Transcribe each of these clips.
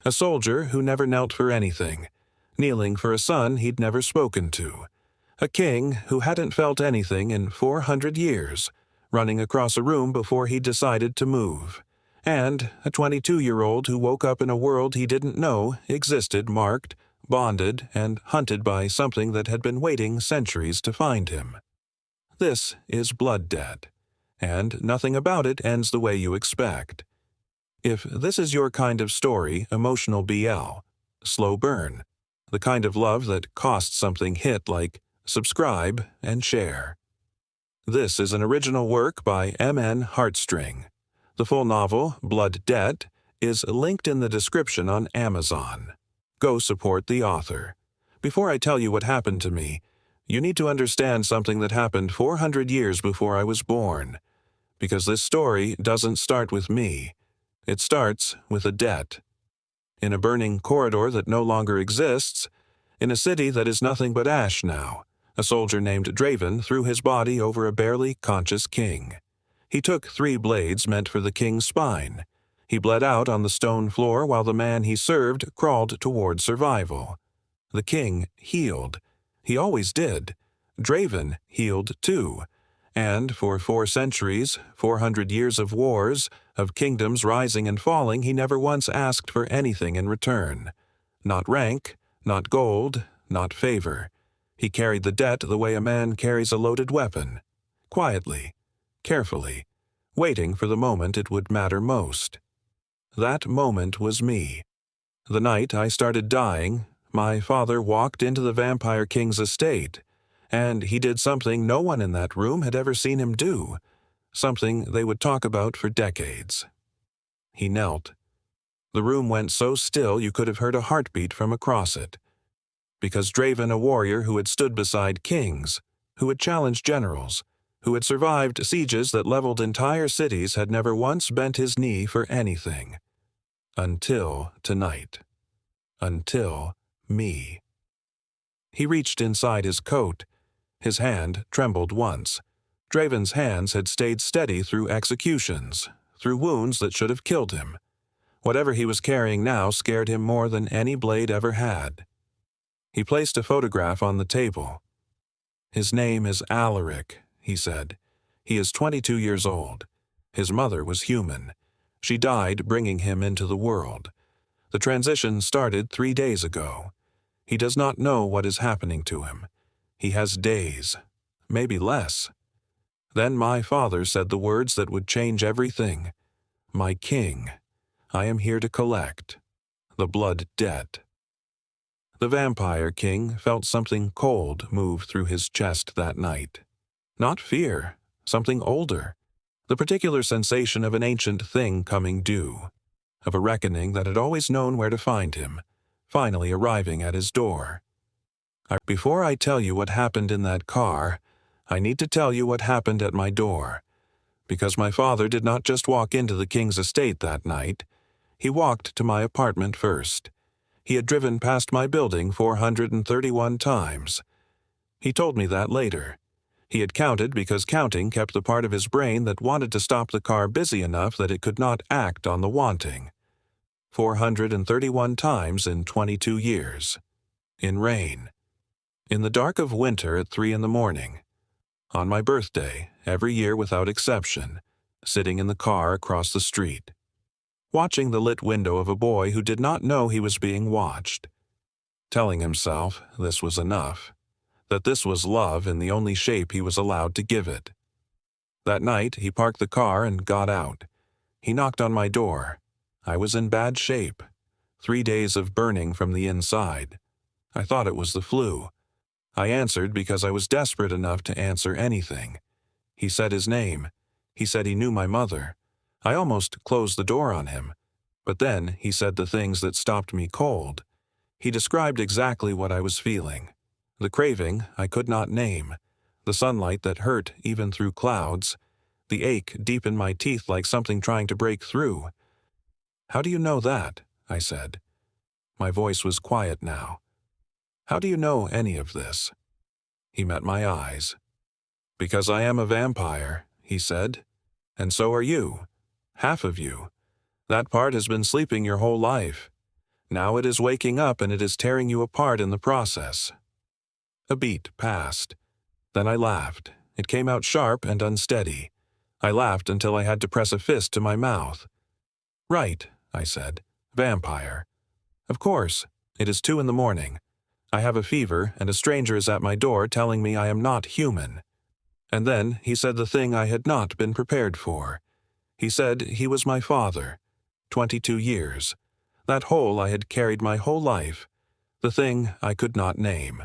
A soldier who never knelt for anything, kneeling for a son he'd never spoken to. A king who hadn't felt anything in 400 years, running across a room before he decided to move. And a 22-year-old who woke up in a world he didn't know existed, marked, bonded, and hunted by something that had been waiting centuries to find him. This is Blood Debt, and nothing about it ends the way you expect. If this is your kind of story, emotional BL, slow burn, the kind of love that costs something, hit like subscribe and share. This is an original work by M.N. Heartstring. The full novel, Blood Debt, is linked in the description on Amazon. Go support the author. Before I tell you what happened to me, you need to understand something that happened 400 years before I was born. Because this story doesn't start with me. It starts with a debt. In a burning corridor that no longer exists, in a city that is nothing but ash now, a soldier named Draven threw his body over a barely conscious king. He took 3 blades meant for the king's spine. He bled out on the stone floor while the man he served crawled toward survival. The king healed. He always did. Draven healed too. And for 4 centuries, 400 years of wars, of kingdoms rising and falling, he never once asked for anything in return. Not rank, not gold, not favor. He carried the debt the way a man carries a loaded weapon. Quietly, carefully, waiting for the moment it would matter most. That moment was me. The night I started dying, my father walked into the Vampire King's estate, and he did something no one in that room had ever seen him do, something they would talk about for decades. He knelt. The room went so still you could have heard a heartbeat from across it. Because Draven, a warrior who had stood beside kings, who had challenged generals, who had survived sieges that leveled entire cities, had never once bent his knee for anything. Until tonight. Until me. He reached inside his coat. His hand trembled once. Draven's hands had stayed steady through executions, through wounds that should have killed him. Whatever he was carrying now scared him more than any blade ever had. He placed a photograph on the table. "His name is Alaric," he said. "He is 22 years old. His mother was human. She died bringing him into the world. The transition started 3 days ago. He does not know what is happening to him. He has days, maybe less." Then my father said the words that would change everything. "My king, I am here to collect the blood debt." The Vampire King felt something cold move through his chest that night. Not fear, something older. The particular sensation of an ancient thing coming due. Of a reckoning that had always known where to find him, finally arriving at his door. Before I tell you what happened in that car, I need to tell you what happened at my door. Because my father did not just walk into the king's estate that night. He walked to my apartment first. He had driven past my building 431 times. He told me that later. He had counted because counting kept the part of his brain that wanted to stop the car busy enough that it could not act on the wanting. 431 times in 22 years. In rain. In the dark of winter at 3 in the morning. On my birthday, every year without exception, sitting in the car across the street. Watching the lit window of a boy who did not know he was being watched. Telling himself this was enough. That this was love in the only shape he was allowed to give it. That night, he parked the car and got out. He knocked on my door. I was in bad shape. 3 days of burning from the inside. I thought it was the flu. I answered because I was desperate enough to answer anything. He said his name. He said he knew my mother. I almost closed the door on him. But then he said the things that stopped me cold. He described exactly what I was feeling. The craving I could not name. The sunlight that hurt even through clouds. The ache deep in my teeth like something trying to break through. "How do you know that?" I said. My voice was quiet now. "How do you know any of this?" He met my eyes. "Because I am a vampire," he said. "And so are you. Half of you. That part has been sleeping your whole life. Now it is waking up and it is tearing you apart in the process." A beat passed. Then I laughed. It came out sharp and unsteady. I laughed until I had to press a fist to my mouth. "Right," I said. "Vampire. Of course. It is 2 in the morning. I have a fever, and a stranger is at my door telling me I am not human." And then he said the thing I had not been prepared for. He said he was my father. 22 years. That hole I had carried my whole life. The thing I could not name.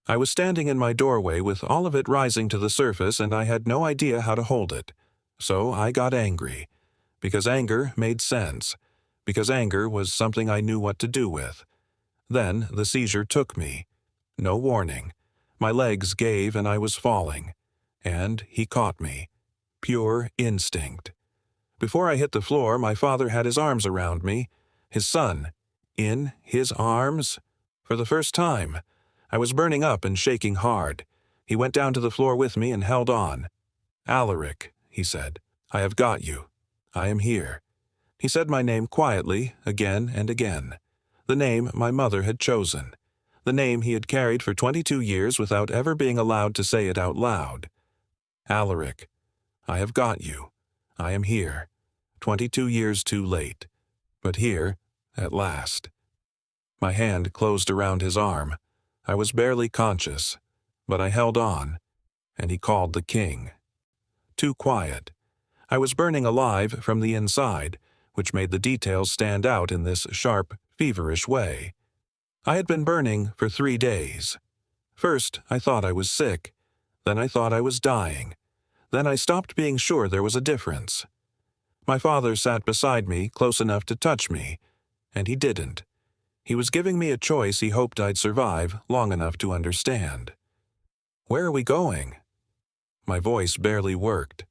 I was standing in my doorway with all of it rising to the surface, and I had no idea how to hold it. So I got angry. Because anger made sense. Because anger was something I knew what to do with. Then the seizure took me. No warning. My legs gave and I was falling. And he caught me. Pure instinct. Before I hit the floor, my father had his arms around me. His son. In his arms? For the first time. I was burning up and shaking hard. He went down to the floor with me and held on. "Alaric," he said, "I have got you. I am here." He said my name quietly, again and again. The name my mother had chosen. The name he had carried for 22 years without ever being allowed to say it out loud. "Alaric, I have got you. I am here. 22 years too late. But here, at last." My hand closed around his arm. I was barely conscious, but I held on, and he called the king. Too quiet. I was burning alive from the inside, which made the details stand out in this sharp, feverish way. I had been burning for 3 days. First, I thought I was sick. Then I thought I was dying. Then I stopped being sure there was a difference. My father sat beside me, close enough to touch me, and he didn't. He was giving me a choice he hoped I'd survive long enough to understand. "Where are we going?" My voice barely worked.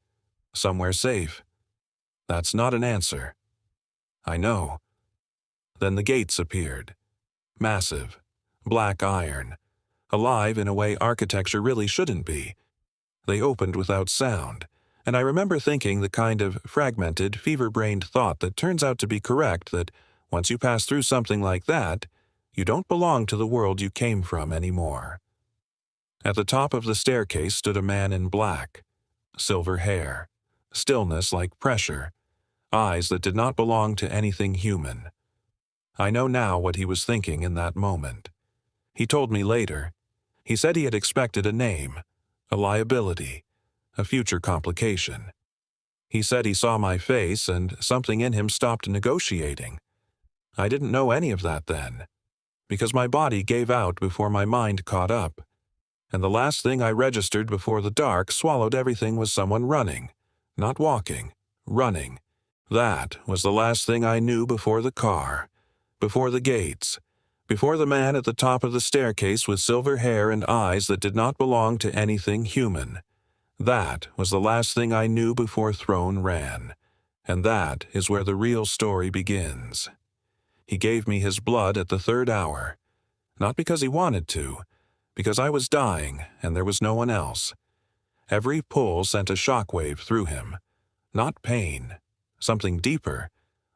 "Somewhere safe." That's not an answer. I know. Then the gates appeared. Massive. Black iron. Alive in a way architecture really shouldn't be. They opened without sound, and I remember thinking the kind of fragmented, fever-brained thought that turns out to be correct, that once you pass through something like that, you don't belong to the world you came from anymore. At the top of the staircase stood a man in black. Silver hair. Stillness like pressure. Eyes that did not belong to anything human. I know now what he was thinking in that moment. He told me later. He said he had expected a name, a liability, a future complication. He said he saw my face and something in him stopped negotiating. I didn't know any of that then, because my body gave out before my mind caught up, and the last thing I registered before the dark swallowed everything was someone running, not walking, running. That was the last thing I knew before the car, before the gates, before the man at the top of the staircase with silver hair and eyes that did not belong to anything human. That was the last thing I knew before Throne ran, and that is where the real story begins. He gave me his blood at the 3rd hour, not because he wanted to, because I was dying and there was no one else. Every pull sent a shockwave through him, not pain, something deeper,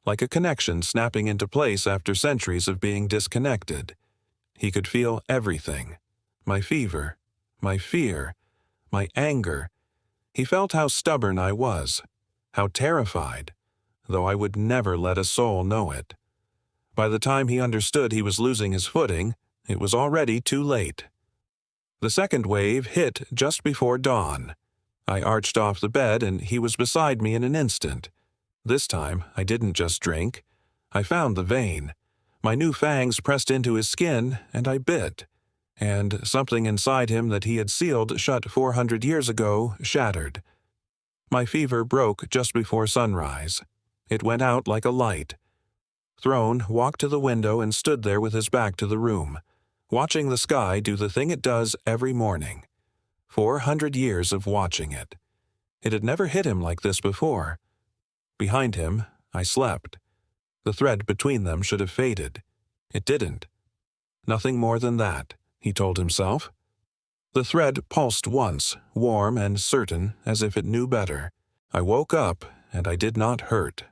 like a connection snapping into place after centuries of being disconnected. He could feel everything, my fever, my fear, my anger. He felt how stubborn I was, how terrified, though I would never let a soul know it. By the time he understood he was losing his footing, it was already too late. The second wave hit just before dawn. I arched off the bed and he was beside me in an instant. This time, I didn't just drink. I found the vein. My new fangs pressed into his skin, and I bit. And something inside him that he had sealed shut 400 years ago shattered. My fever broke just before sunrise. It went out like a light. Throne walked to the window and stood there with his back to the room, watching the sky do the thing it does every morning. 400 years of watching it. It had never hit him like this before. Behind him, I slept. The thread between them should have faded. It didn't. Nothing more than that, he told himself. The thread pulsed once, warm and certain, as if it knew better. I woke up, and I did not hurt.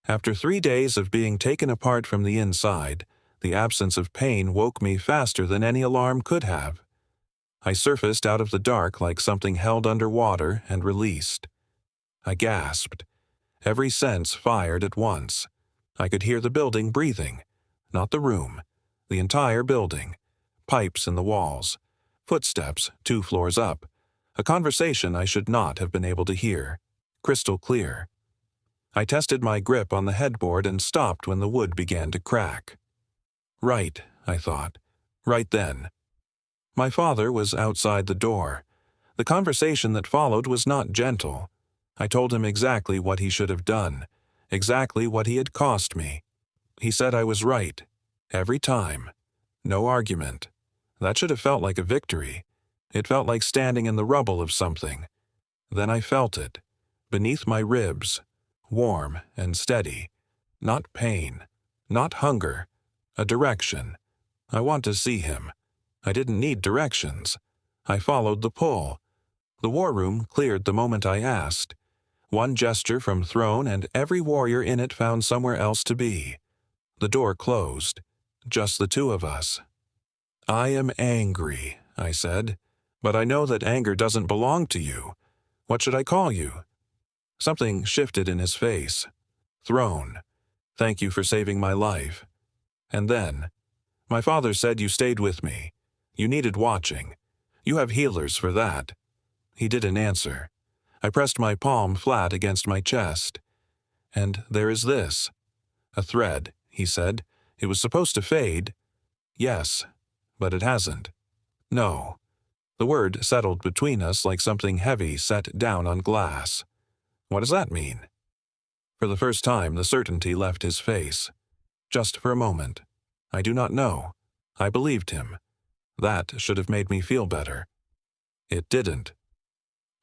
After 3 days of being taken apart from the inside, the absence of pain woke me faster than any alarm could have. I surfaced out of the dark like something held under water and released. I gasped. Every sense fired at once. I could hear the building breathing. Not the room. The entire building. Pipes in the walls. Footsteps 2 floors up. A conversation I should not have been able to hear. Crystal clear. I tested my grip on the headboard and stopped when the wood began to crack. Right, I thought. Right then. My father was outside the door. The conversation that followed was not gentle. I told him exactly what he should have done, exactly what he had cost me. He said I was right. Every time. No argument. That should have felt like a victory. It felt like standing in the rubble of something. Then I felt it. Beneath my ribs. Warm and steady. Not pain. Not hunger. A direction. I want to see him. I didn't need directions. I followed the pull. The war room cleared the moment I asked. One gesture from throne and every warrior in it found somewhere else to be. The door closed. Just the 2 of us. I am angry, I said, but I know that anger doesn't belong to you. What should I call you? Something shifted in his face. Throne. Thank you for saving my life. And then, my father said you stayed with me. You needed watching. You have healers for that. He didn't answer. I pressed my palm flat against my chest. And there is this. A thread, he said. It was supposed to fade. Yes, but it hasn't. No. The word settled between us like something heavy set down on glass. What does that mean? For the first time, the certainty left his face. Just for a moment. I do not know. I believed him. That should have made me feel better. It didn't.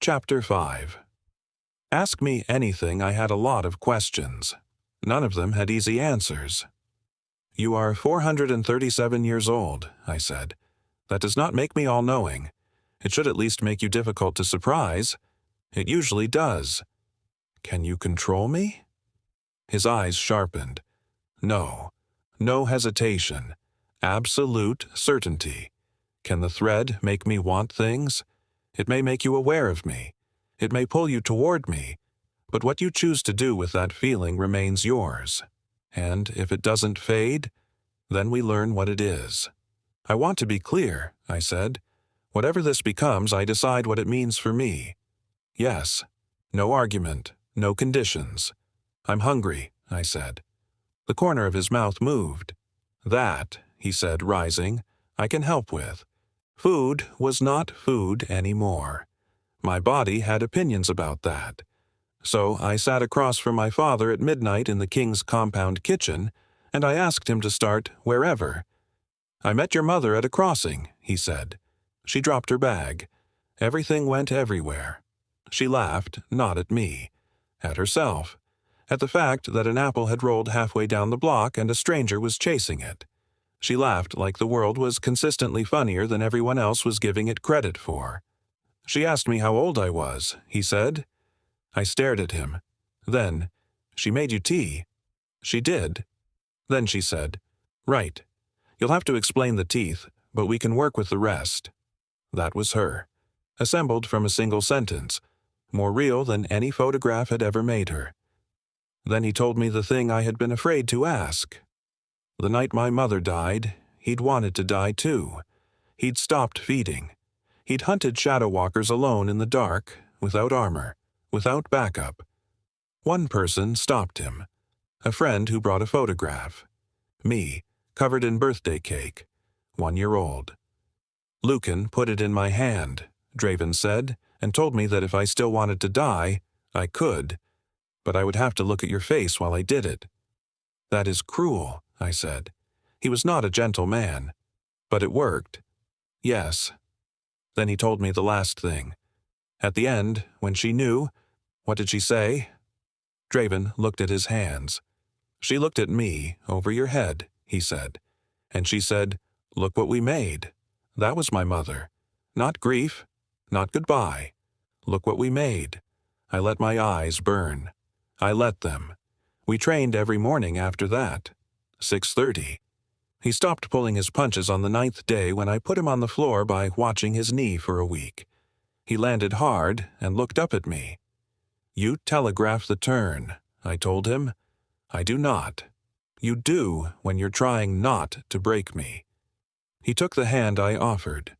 Chapter 5. Ask me anything, I had a lot of questions. None of them had easy answers. You are 437 years old, I said. That does not make me all-knowing. It should at least make you difficult to surprise. It usually does. Can you control me? His eyes sharpened. No. No hesitation. Absolute certainty. Can the thread make me want things? It may make you aware of me. It may pull you toward me. But what you choose to do with that feeling remains yours. And if it doesn't fade, then we learn what it is. I want to be clear, I said. Whatever this becomes, I decide what it means for me. Yes. No argument. No conditions. I'm hungry, I said. The corner of his mouth moved. That, he said, rising, I can help with. Food was not food anymore. My body had opinions about that. So I sat across from my father at midnight in the king's compound kitchen, and I asked him to start wherever. I met your mother at a crossing, he said. She dropped her bag. Everything went everywhere. She laughed, not at me. At herself. At the fact that an apple had rolled halfway down the block and a stranger was chasing it. She laughed like the world was consistently funnier than everyone else was giving it credit for. She asked me how old I was, he said. I stared at him. Then, she made you tea. She did. Then she said, right. You'll have to explain the teeth, but we can work with the rest. That was her. Assembled from a single sentence. More real than any photograph had ever made her. Then he told me the thing I had been afraid to ask. The night my mother died, he'd wanted to die too. He'd stopped feeding. He'd hunted shadow walkers alone in the dark, without armor, without backup. One person stopped him. A friend who brought a photograph. Me, covered in birthday cake, 1 year old. Lucan put it in my hand, Draven said, and told me that if I still wanted to die, I could, but I would have to look at your face while I did it. That is cruel, I said. He was not a gentle man. But it worked. Yes. Then he told me the last thing. At the end, when she knew, what did she say? Draven looked at his hands. She looked at me, over your head, he said. And she said, look what we made. That was my mother. Not grief, not goodbye. Look what we made. I let my eyes burn. I let them. We trained every morning after that. 6:30. He stopped pulling his punches on the 9th day when I put him on the floor by watching his knee for a week. He landed hard and looked up at me. "You telegraph the turn," I told him. "I do not. You do when you're trying not to break me." He took the hand I offered.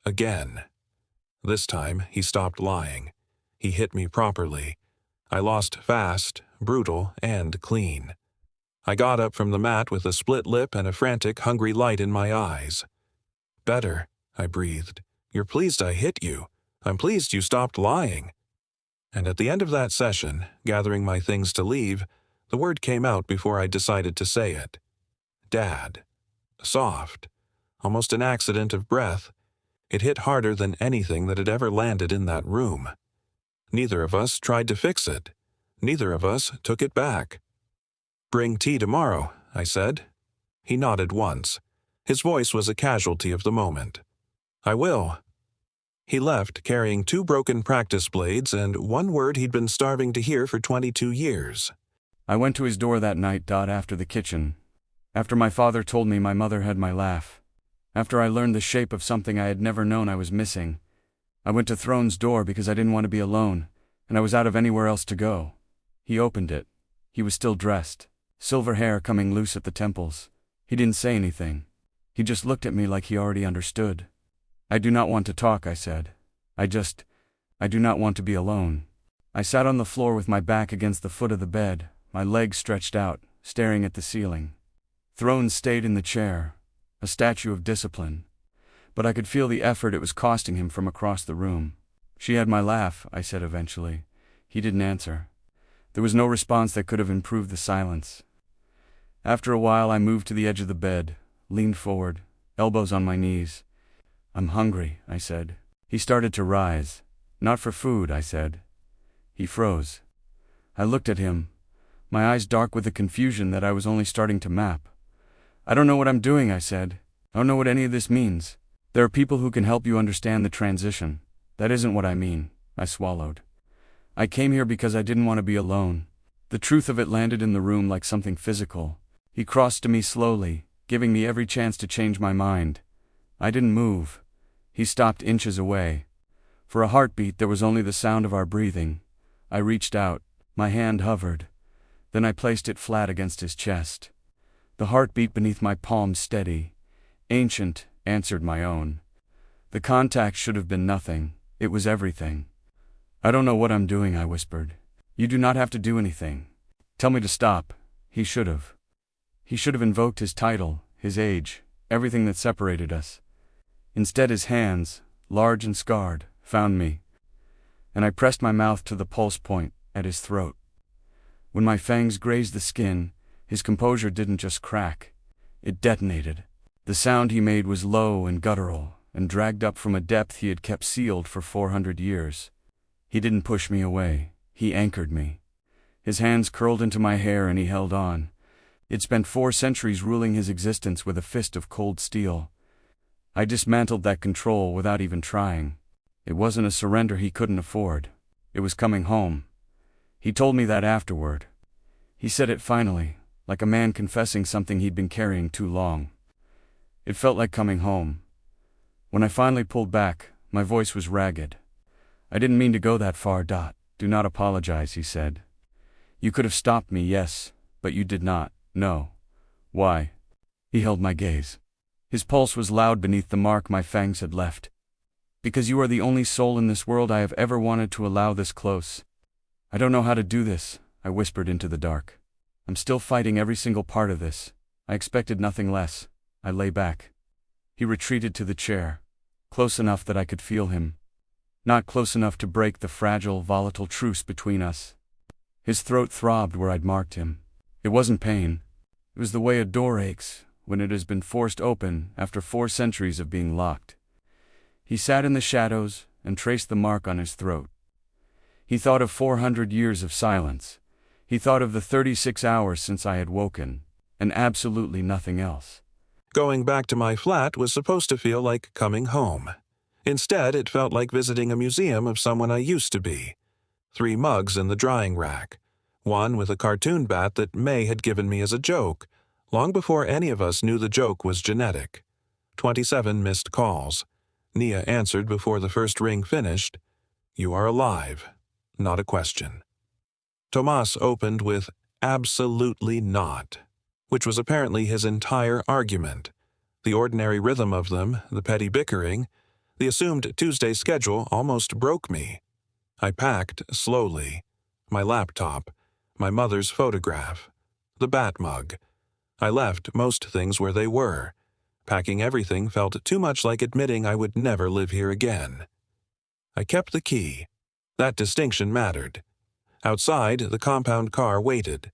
Again. This time he stopped lying. He hit me properly. I lost fast, brutal, and clean. I got up from the mat with a split lip and a frantic, hungry light in my eyes. "Better," I breathed. "You're pleased I hit you. I'm pleased you stopped lying." And at the end of that session, gathering my things to leave, the word came out before I decided to say it. Dad. Soft. Almost an accident of breath. It hit harder than anything that had ever landed in that room. Neither of us tried to fix it. Neither of us took it back. "Bring tea tomorrow," I said. He nodded once. His voice was a casualty of the moment. "I will." He left carrying 2 broken practice blades and one word he'd been starving to hear for 22 years. I went to his door that night, after the kitchen. After my father told me my mother had my laugh. After I learned the shape of something I had never known I was missing. I went to Throne's door because I didn't want to be alone, and I was out of anywhere else to go. He opened it. He was still dressed, silver hair coming loose at the temples. He didn't say anything. He just looked at me like he already understood. "I do not want to talk," I said. I do not want to be alone." I sat on the floor with my back against the foot of the bed, my legs stretched out, staring at the ceiling. Throne stayed in the chair, a statue of discipline. But I could feel the effort it was costing him from across the room. "She had my laugh," I said eventually. He didn't answer. There was no response that could have improved the silence. After a while I moved to the edge of the bed, leaned forward, elbows on my knees. "I'm hungry," I said. He started to rise. "Not for food," I said. He froze. I looked at him, my eyes dark with the confusion that I was only starting to map. "I don't know what I'm doing," I said. "I don't know what any of this means. There are people who can help you understand the transition. That isn't what I mean." I swallowed. "I came here because I didn't want to be alone." The truth of it landed in the room like something physical. He crossed to me slowly, giving me every chance to change my mind. I didn't move. He stopped inches away. For a heartbeat there was only the sound of our breathing. I reached out, my hand hovered. Then I placed it flat against his chest. The heartbeat beneath my palm steady, ancient, answered my own. The contact should have been nothing, it was everything. "I don't know what I'm doing," I whispered. "You do not have to do anything. Tell me to stop." He should have. He should have invoked his title, his age, everything that separated us. Instead his hands, large and scarred, found me. And I pressed my mouth to the pulse point, at his throat. When my fangs grazed the skin, his composure didn't just crack. It detonated. The sound he made was low and guttural, and dragged up from a depth he had kept sealed for 400 years. He didn't push me away, he anchored me. His hands curled into my hair and he held on. He'd spent 4 centuries ruling his existence with a fist of cold steel. I dismantled that control without even trying. It wasn't a surrender he couldn't afford. It was coming home. He told me that afterward. He said it finally, like a man confessing something he'd been carrying too long. It felt like coming home. When I finally pulled back, my voice was ragged. "I didn't mean to go that far. Do not apologize," he said. "You could have stopped me, yes, but you did not. No." "Why?" He held my gaze. His pulse was loud beneath the mark my fangs had left. "Because you are the only soul in this world I have ever wanted to allow this close." "I don't know how to do this," I whispered into the dark. "I'm still fighting every single part of this. I expected nothing less." I lay back. He retreated to the chair, close enough that I could feel him. Not close enough to break the fragile, volatile truce between us. His throat throbbed where I'd marked him. It wasn't pain. It was the way a door aches when it has been forced open after 4 centuries of being locked. He sat in the shadows and traced the mark on his throat. He thought of 400 years of silence. He thought of the 36 hours since I had woken, and absolutely nothing else. Going back to my flat was supposed to feel like coming home. Instead, it felt like visiting a museum of someone I used to be. 3 mugs in the drying rack. One with a cartoon bat that May had given me as a joke, long before any of us knew the joke was genetic. 27 missed calls. Nia answered before the first ring finished. "You are alive." Not a question. Tomas opened with "absolutely not," which was apparently his entire argument. The ordinary rhythm of them, the petty bickering, the assumed Tuesday schedule almost broke me. I packed slowly. My laptop, my mother's photograph, the bat mug. I left most things where they were. Packing everything felt too much like admitting I would never live here again. I kept the key. That distinction mattered. Outside, the compound car waited.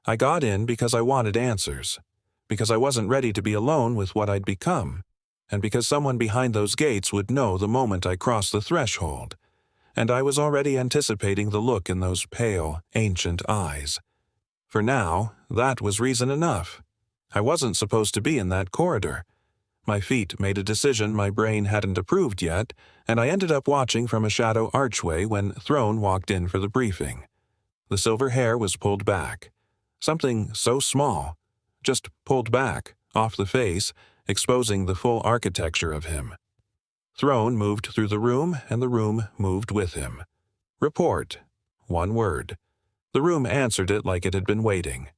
I got in because I wanted answers, because I wasn't ready to be alone with what I'd become, and because someone behind those gates would know the moment I crossed the threshold, and I was already anticipating the look in those pale, ancient eyes. For now, that was reason enough. I wasn't supposed to be in that corridor. My feet made a decision my brain hadn't approved yet, and I ended up watching from a shadow archway when Throne walked in for the briefing. The silver hair was pulled back. Something so small, just pulled back, off the face, exposing the full architecture of him. Throne moved through the room, and the room moved with him. "Report." One word. The room answered it like it had been waiting.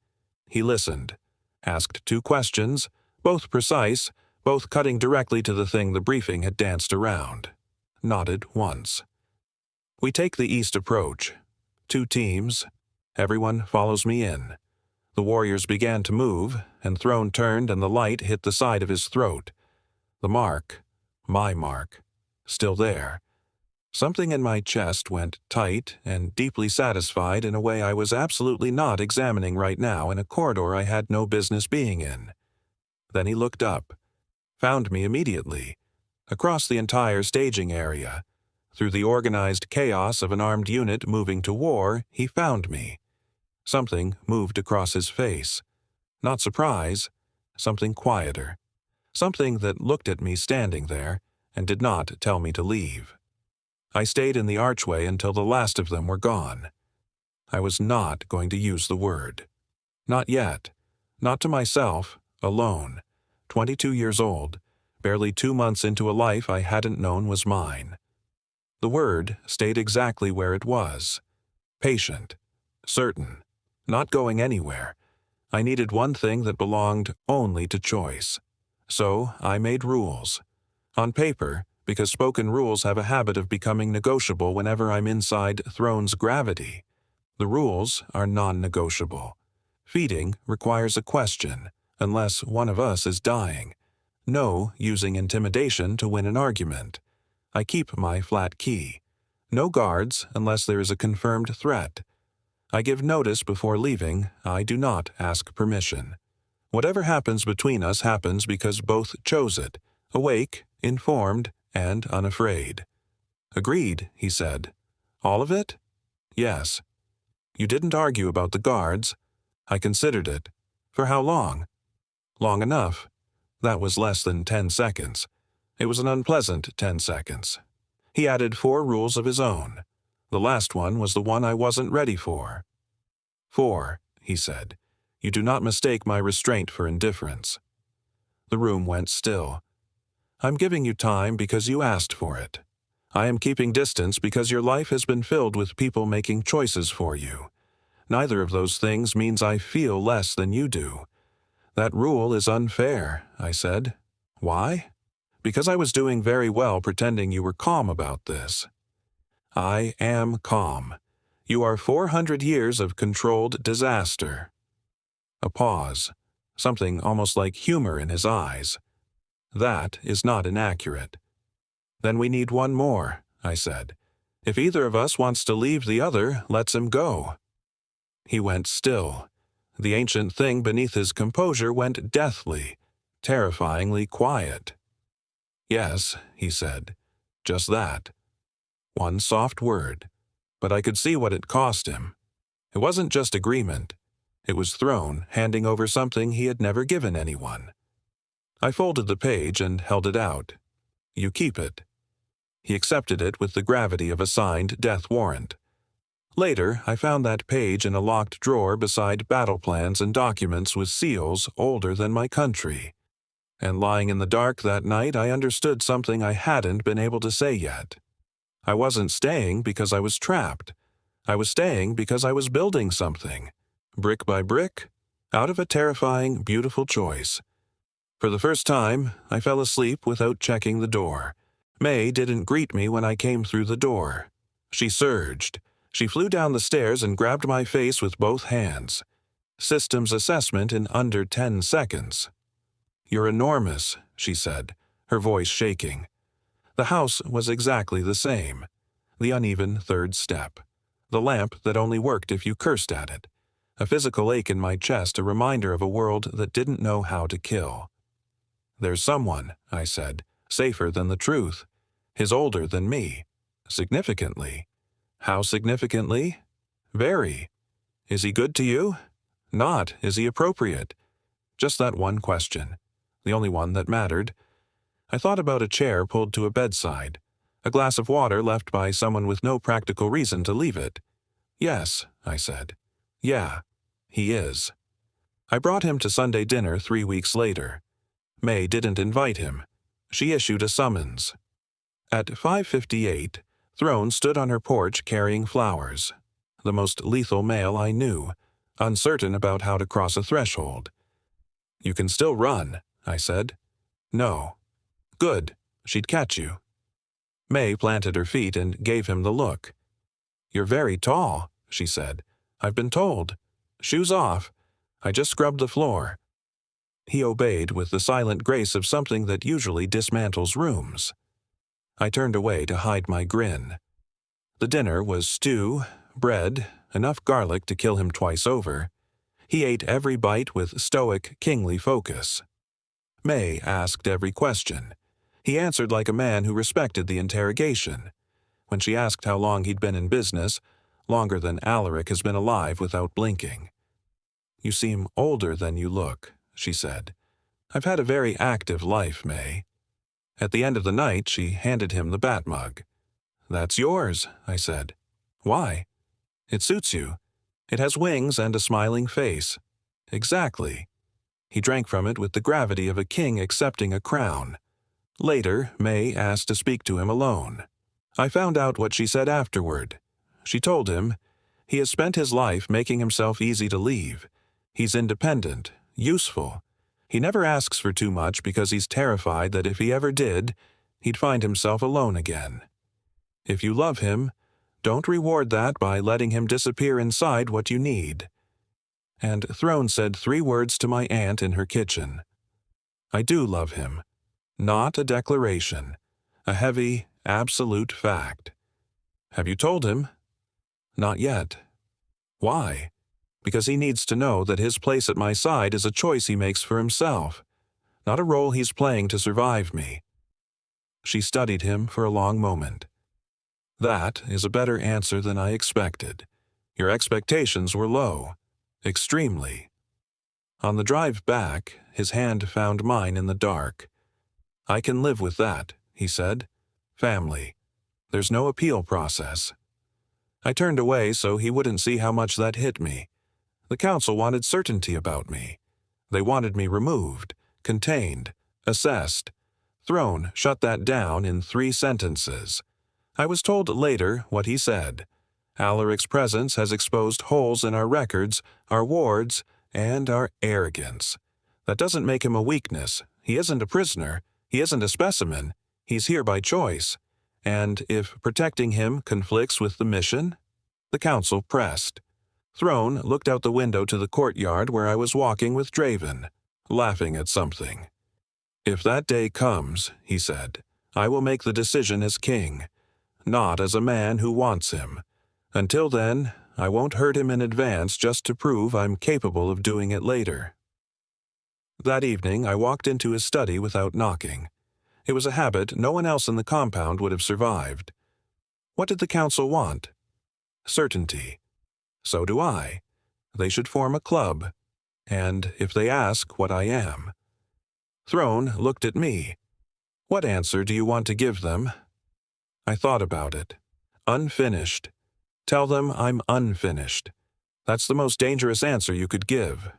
He listened, asked 2 questions, both precise, both cutting directly to the thing the briefing had danced around. Nodded once. We take the east approach. 2 teams. Everyone follows me in. The warriors began to move, and Throne turned and the light hit the side of his throat. The mark, my mark, still there. Something in my chest went tight and deeply satisfied in a way I was absolutely not examining right now in a corridor I had no business being in. Then he looked up, found me immediately, across the entire staging area. Through the organized chaos of an armed unit moving to war, he found me. Something moved across his face. Not surprise, something quieter. Something that looked at me standing there and did not tell me to leave. I stayed in the archway until the last of them were gone. I was not going to use the word. Not yet. Not to myself, alone. 22 years old, barely 2 months into a life I hadn't known was mine. The word stayed exactly where it was. Patient. Certain. Not going anywhere. I needed one thing that belonged only to choice. So I made rules. On paper, because spoken rules have a habit of becoming negotiable whenever I'm inside Throne's gravity. The rules are non-negotiable. Feeding requires a question, unless one of us is dying. No using intimidation to win an argument. I keep my flat key. No guards unless there is a confirmed threat. I give notice before leaving. I do not ask permission. Whatever happens between us happens because both chose it, awake, informed, and unafraid. "Agreed," he said. "All of it?" "Yes." "You didn't argue about the guards." I considered it. "For how long?" "Long enough." That was less than 10 seconds. It was an unpleasant 10 seconds. He added 4 rules of his own. The last one was the one I wasn't ready for. 4, he said. "You do not mistake my restraint for indifference." The room went still. "I'm giving you time because you asked for it. I am keeping distance because your life has been filled with people making choices for you. Neither of those things means I feel less than you do. That rule is unfair," I said. "Why?" "Because I was doing very well pretending you were calm about this." "I am calm. You are 400 years of controlled disaster." A pause, something almost like humor in his eyes. "That is not inaccurate." "Then we need one more," I said. "If either of us wants to leave the other, let's him go." He went still. The ancient thing beneath his composure went deathly, terrifyingly quiet. "Yes," he said. "Just that." One soft word, but I could see what it cost him. It wasn't just agreement. It was Throne handing over something he had never given anyone. I folded the page and held it out. "You keep it." He accepted it with the gravity of a signed death warrant. Later, I found that page in a locked drawer beside battle plans and documents with seals older than my country. And lying in the dark that night, I understood something I hadn't been able to say yet. I wasn't staying because I was trapped. I was staying because I was building something, brick by brick, out of a terrifying, beautiful choice. For the first time, I fell asleep without checking the door. May didn't greet me when I came through the door. She surged. She flew down the stairs and grabbed my face with both hands. Systems assessment in under 10 seconds. "You're enormous," she said, her voice shaking. The house was exactly the same. The uneven third step. The lamp that only worked if you cursed at it. A physical ache in my chest, a reminder of a world that didn't know how to kill. "There's someone," I said, "safer than the truth. He's older than me. Significantly." "How significantly?" "Very." "Is he good to you?" "Not. Is he appropriate?" Just that one question. The only one that mattered. I thought about a chair pulled to a bedside. A glass of water left by someone with no practical reason to leave it. "Yes," I said. "Yeah, he is." I brought him to Sunday dinner 3 weeks later. May didn't invite him. She issued a summons. At 5:58, Throne stood on her porch carrying flowers. The most lethal male I knew, uncertain about how to cross a threshold. "You can still run," I said. "No." "Good. She'd catch you." May planted her feet and gave him the look. "You're very tall," she said. "I've been told. Shoes off. I just scrubbed the floor." He obeyed with the silent grace of something that usually dismantles rooms. I turned away to hide my grin. The dinner was stew, bread, enough garlic to kill him twice over. He ate every bite with stoic, kingly focus. May asked every question. He answered like a man who respected the interrogation. When she asked how long he'd been in business, longer than Alaric has been alive without blinking. "You seem older than you look," she said. "I've had a very active life, May." At the end of the night, she handed him the bat mug. "That's yours," I said. "Why?" "It suits you. It has wings and a smiling face." "Exactly." He drank from it with the gravity of a king accepting a crown. Later, May asked to speak to him alone. I found out what she said afterward. She told him, "He has spent his life making himself easy to leave. He's independent, useful. He never asks for too much because he's terrified that if he ever did, he'd find himself alone again. If you love him, don't reward that by letting him disappear inside what you need." And Throne said 3 words to my aunt in her kitchen. "I do love him." Not a declaration. A heavy, absolute fact. "Have you told him?" "Not yet." "Why?" "Because he needs to know that his place at my side is a choice he makes for himself, not a role he's playing to survive me." She studied him for a long moment. "That is a better answer than I expected. Your expectations were low. Extremely." On the drive back, his hand found mine in the dark. "I can live with that," he said. "Family. There's no appeal process." I turned away so he wouldn't see how much that hit me. The council wanted certainty about me. They wanted me removed, contained, assessed. Throne shut that down in 3 sentences. I was told later what he said. "Alaric's presence has exposed holes in our records, our wards, and our arrogance. That doesn't make him a weakness. He isn't a prisoner. He isn't a specimen. He's here by choice. And if protecting him conflicts with the mission?" The council pressed. Throne looked out the window to the courtyard where I was walking with Draven, laughing at something. "If that day comes," he said, "I will make the decision as king, not as a man who wants him. Until then, I won't hurt him in advance just to prove I'm capable of doing it later." That evening, I walked into his study without knocking. It was a habit no one else in the compound would have survived. What did the council want? Certainty. So do I. They should form a club. And if they ask what I am. Throne looked at me. "What answer do you want to give them?" I thought about it. Unfinished. Tell them I'm unfinished. That's the most dangerous answer you could give."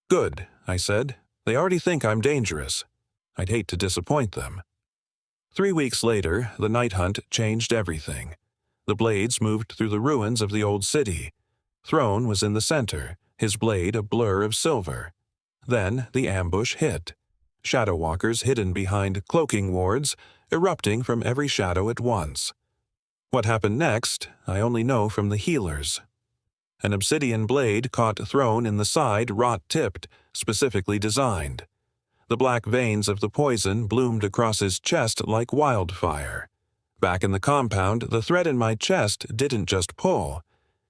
"Good," I said. "They already think I'm dangerous. I'd hate to disappoint them." 3 weeks later, the night hunt changed everything. The blades moved through the ruins of the old city. Throne was in the center, his blade a blur of silver. Then the ambush hit. Shadow walkers hidden behind cloaking wards, erupting from every shadow at once. What happened next, I only know from the healers. An obsidian blade caught Throne in the side, rot-tipped, specifically designed. The black veins of the poison bloomed across his chest like wildfire. Back in the compound, the thread in my chest didn't just pull.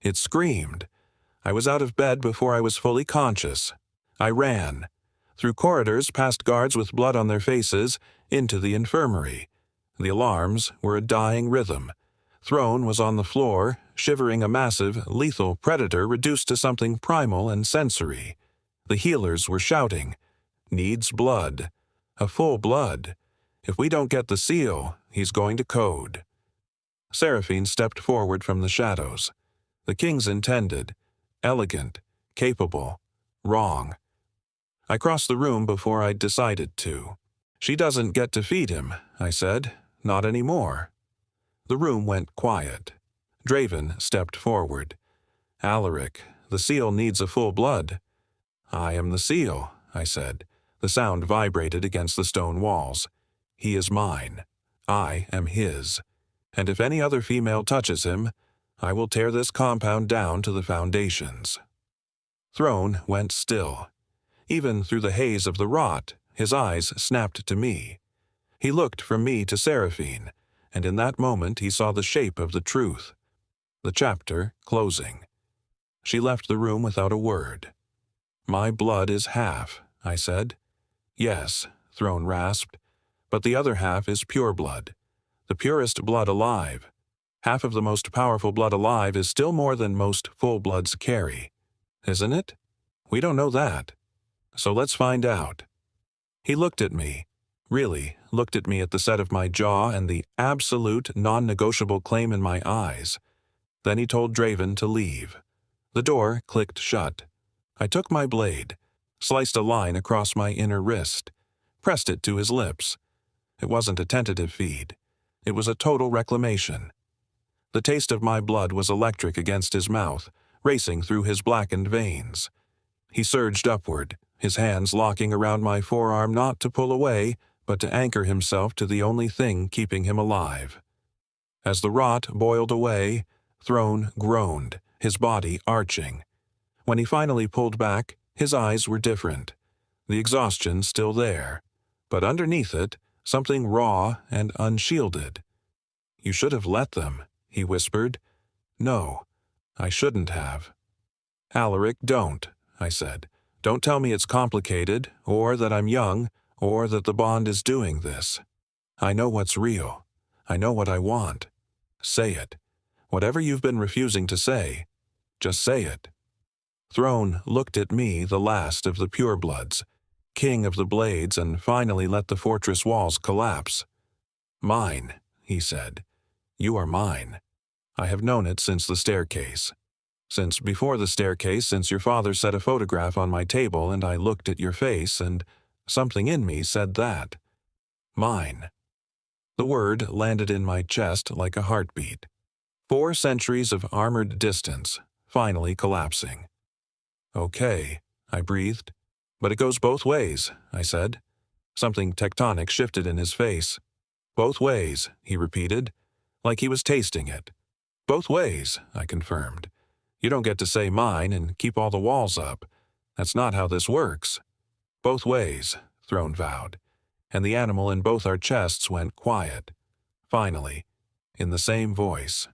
It screamed. I was out of bed before I was fully conscious. I ran. Through corridors past guards with blood on their faces, into the infirmary. The alarms were a dying rhythm. Throne was on the floor, shivering, a massive, lethal predator reduced to something primal and sensory. The healers were shouting, "Needs blood. A full blood. If we don't get the seal, he's going to code." Seraphine stepped forward from the shadows. The king's intended. Elegant. Capable. Wrong. I crossed the room before I'd decided to. "She doesn't get to feed him," I said. "Not anymore." The room went quiet. Draven stepped forward. "Alaric, the seal needs a full blood." "I am the seal," I said. The sound vibrated against the stone walls. "He is mine. I am his. And if any other female touches him, I will tear this compound down to the foundations." Throne went still. Even through the haze of the rot, his eyes snapped to me. He looked from me to Seraphine, and in that moment he saw the shape of the truth. The chapter closing. She left the room without a word. "My blood is half," I said. "Yes," Throne rasped, "but the other half is pure blood. The purest blood alive. Half of the most powerful blood alive is still more than most full bloods carry. Isn't it? We don't know that. So let's find out." He looked at me. Really looked at me at the set of my jaw and the absolute, non-negotiable claim in my eyes. Then he told Draven to leave. The door clicked shut. I took my blade, sliced a line across my inner wrist, pressed it to his lips. It wasn't a tentative feed. It was a total reclamation. The taste of my blood was electric against his mouth, racing through his blackened veins. He surged upward, his hands locking around my forearm not to pull away, but to anchor himself to the only thing keeping him alive. As the rot boiled away, Throne groaned, his body arching. When he finally pulled back, his eyes were different. The exhaustion still there, but underneath it, something raw and unshielded. "You should have let them," he whispered. "No, I shouldn't have." "Alaric, don't," I said. "Don't tell me it's complicated, or that I'm young, or that the bond is doing this. I know what's real. I know what I want. Say it. Whatever you've been refusing to say, just say it." Throne looked at me, the last of the purebloods, king of the blades, and finally let the fortress walls collapse. "Mine," he said. "You are mine. I have known it since the staircase. Since before the staircase, since your father set a photograph on my table and I looked at your face, and something in me said that. Mine." The word landed in my chest like a heartbeat. 4 centuries of armored distance, finally collapsing. "Okay," I breathed. "But it goes both ways," I said. Something tectonic shifted in his face. "Both ways," he repeated, like he was tasting it. "Both ways," I confirmed. "You don't get to say mine and keep all the walls up. That's not how this works." "Both ways," Throne vowed, and the animal in both our chests went quiet. Finally, in the same voice.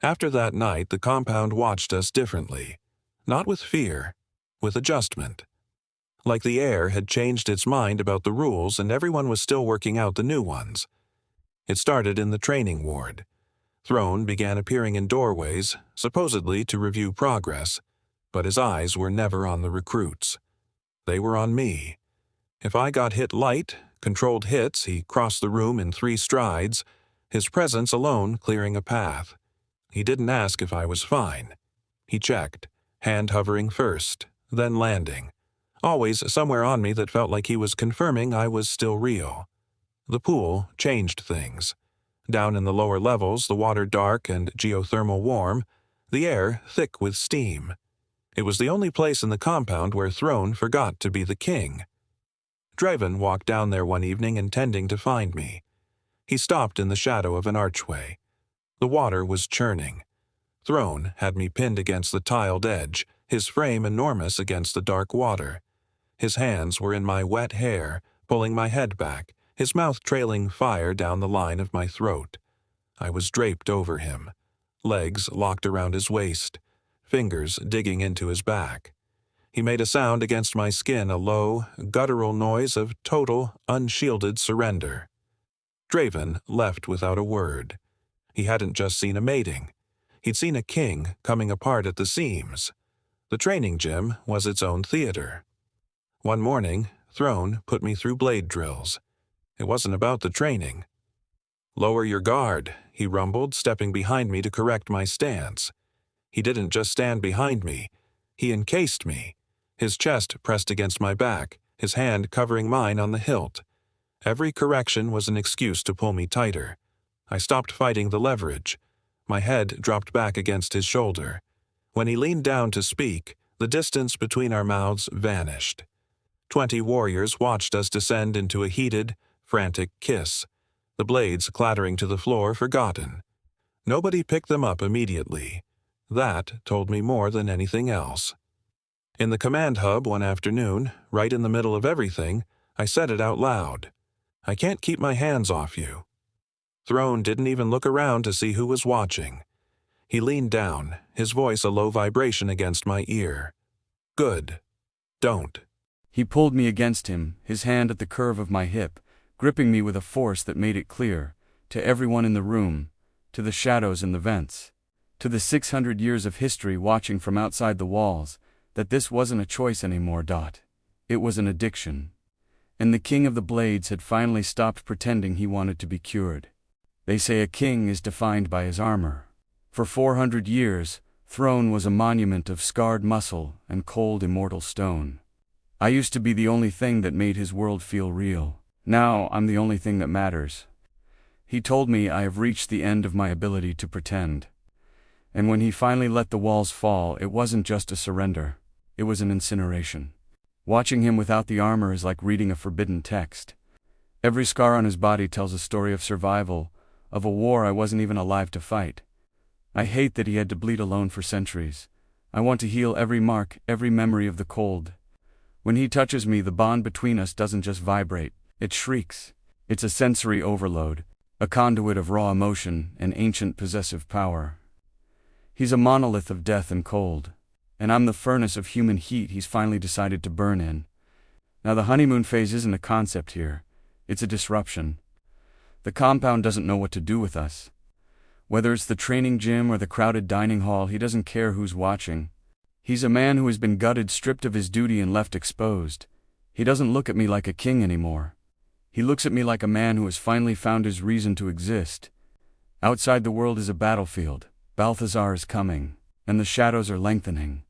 After that night, the compound watched us differently. Not with fear, with adjustment. Like the air had changed its mind about the rules and everyone was still working out the new ones. It started in the training ward. Throne began appearing in doorways, supposedly to review progress, but his eyes were never on the recruits. They were on me. If I got hit light, controlled hits, he crossed the room in 3 strides, his presence alone clearing a path. He didn't ask if I was fine. He checked, hand hovering first, then landing, always somewhere on me that felt like he was confirming I was still real. The pool changed things. Down in the lower levels, the water dark and geothermal warm, the air thick with steam. It was the only place in the compound where Throne forgot to be the king. Draven walked down there one evening intending to find me. He stopped in the shadow of an archway. The water was churning. Throne had me pinned against the tiled edge, his frame enormous against the dark water. His hands were in my wet hair, pulling my head back, his mouth trailing fire down the line of my throat. I was draped over him, legs locked around his waist, fingers digging into his back. He made a sound against my skin, a low, guttural noise of total, unshielded surrender. Draven left without a word. He hadn't just seen a mating. He'd seen a king coming apart at the seams. The training gym was its own theater. One morning, Throne put me through blade drills. It wasn't about the training. "Lower your guard," he rumbled, stepping behind me to correct my stance. He didn't just stand behind me. He encased me, his chest pressed against my back, his hand covering mine on the hilt. Every correction was an excuse to pull me tighter. I stopped fighting the leverage. My head dropped back against his shoulder. When he leaned down to speak, the distance between our mouths vanished. 20 warriors watched us descend into a heated, frantic kiss, the blades clattering to the floor forgotten. Nobody picked them up immediately. That told me more than anything else. In the command hub one afternoon, right in the middle of everything, I said it out loud. "I can't keep my hands off you." Throne didn't even look around to see who was watching. He leaned down, his voice a low vibration against my ear. "Good. Don't." He pulled me against him, his hand at the curve of my hip, gripping me with a force that made it clear, to everyone in the room, to the shadows in the vents, to the 600 years of history watching from outside the walls, that this wasn't a choice anymore. It was an addiction. And the King of the Blades had finally stopped pretending he wanted to be cured. They say a king is defined by his armor. For 400 years, Throne was a monument of scarred muscle and cold immortal stone. I used to be the only thing that made his world feel real. Now I'm the only thing that matters. He told me I have reached the end of my ability to pretend. And when he finally let the walls fall, it wasn't just a surrender. It was an incineration. Watching him without the armor is like reading a forbidden text. Every scar on his body tells a story of survival, of a war I wasn't even alive to fight. I hate that he had to bleed alone for centuries. I want to heal every mark, every memory of the cold. When he touches me, the bond between us doesn't just vibrate, it shrieks. It's a sensory overload, a conduit of raw emotion and ancient possessive power. He's a monolith of death and cold, and I'm the furnace of human heat he's finally decided to burn in. Now the honeymoon phase isn't a concept here, it's a disruption. The compound doesn't know what to do with us. Whether it's the training gym or the crowded dining hall, he doesn't care who's watching. He's a man who has been gutted, stripped of his duty and left exposed. He doesn't look at me like a king anymore. He looks at me like a man who has finally found his reason to exist. Outside the world is a battlefield. Balthazar is coming, and the shadows are lengthening.